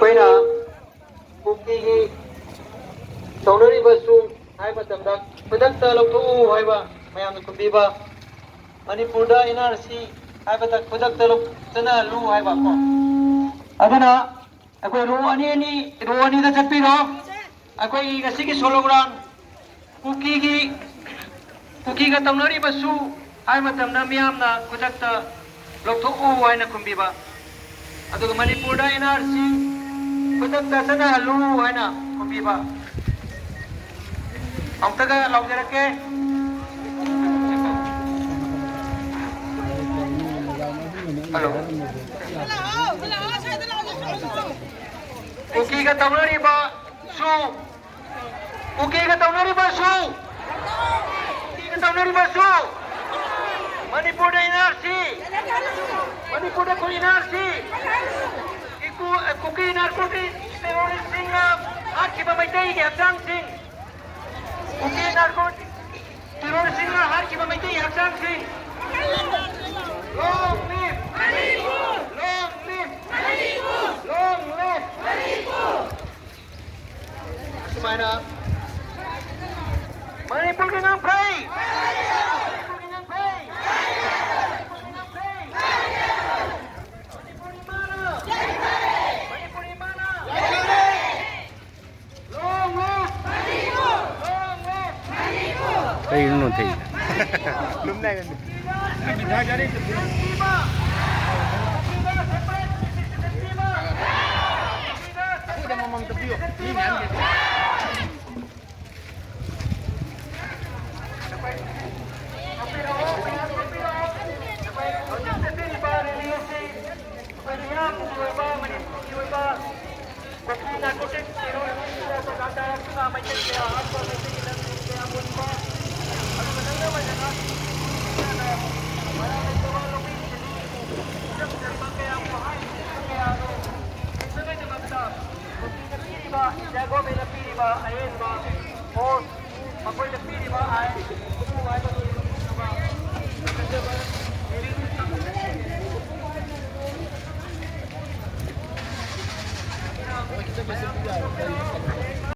ꯑꯩꯈꯣꯏꯅ ꯀꯨꯀꯤꯒꯤ ꯇꯧꯅꯔꯤꯕꯁꯨ ꯍꯥꯏꯕ ꯃꯇꯝꯗ ꯈꯨꯗꯛꯇ ꯂꯧꯊꯣꯛꯎ ꯍꯥꯏꯕ ꯃꯌꯥꯝꯅ ꯈꯨꯝꯕꯤꯕ ꯃꯅꯤꯄꯨꯔꯗ NRC ꯍꯥꯏꯕꯗ ꯈꯨꯗꯛꯇ ꯆꯠꯅꯍꯜꯂꯨ ꯍꯥꯏꯕ ꯀꯣ ꯑꯗꯨꯅ ꯑꯩꯈꯣꯏ ꯔꯣ ꯑꯅꯤꯗ ꯆꯠꯄꯤꯔꯣ ꯑꯩꯈꯣꯏꯒꯤ ꯉꯁꯤꯒꯤ ꯁꯣꯂꯣꯒ꯭ꯔꯥꯝ ꯀꯨꯀꯤꯒ ꯇꯧꯅꯔꯤꯕꯁꯨ ꯍꯥꯏꯕ ꯃꯇꯝꯗ ꯃꯤꯌꯥꯝꯅ ꯈꯨꯗꯛꯇ ꯂꯧꯊꯣꯛꯎ ꯍꯥꯏꯅ ꯈꯨꯝꯕꯤꯕ ꯑꯗꯨꯒ ꯃꯅꯤꯄꯨꯔꯗ NRC ꯈꯨꯗꯛꯇ ꯆꯠꯅꯍꯜꯂꯨ ꯍꯥꯏꯅ ꯈꯨꯝꯕꯤꯕ ꯑꯃꯨꯛꯇꯒ ꯂꯥꯎꯖꯔꯛꯀꯦ ꯍꯜꯂꯣ ꯀꯨꯀꯤꯒ ꯇꯧꯅꯔꯤꯕꯁꯨ ꯃꯅꯤꯄꯨꯔꯗ NRC ꯃꯅꯤꯄꯨꯔꯗ ꯑꯩꯈꯣꯏ NRC ꯀꯨꯀꯤ ꯅꯥꯔꯀꯣꯇꯤꯛ ꯇꯦꯔꯣꯔꯤꯁꯁꯤꯡꯅ ꯍꯥꯠꯈꯤꯕ ꯃꯩꯇꯩꯒꯤ ꯍꯛꯆꯥꯡꯁꯤꯡ ꯀꯨꯀꯤ ꯅꯥꯔꯀꯣꯇꯤꯛ ꯇꯦꯔꯣꯔꯤꯁꯁꯤꯡꯅ ꯍꯥꯠꯈꯤꯕ ꯃꯩꯇꯩꯒꯤ ꯍꯛꯆꯥꯡꯁꯤꯡ Long live Manipur! Long live Manipur! Long live Manipur! Sumana Manipur ke naam khai! Manipur ke naam khai! Manipur di mana? Manipur di mana? Long live Manipur! Long live Manipur! Đây nó nôn thị. Lúc này udah ngomong tepi yuk. Ini kan gitu. Jago bela pili ba ayen ba or ako'y napili ba ay kumuha ba ba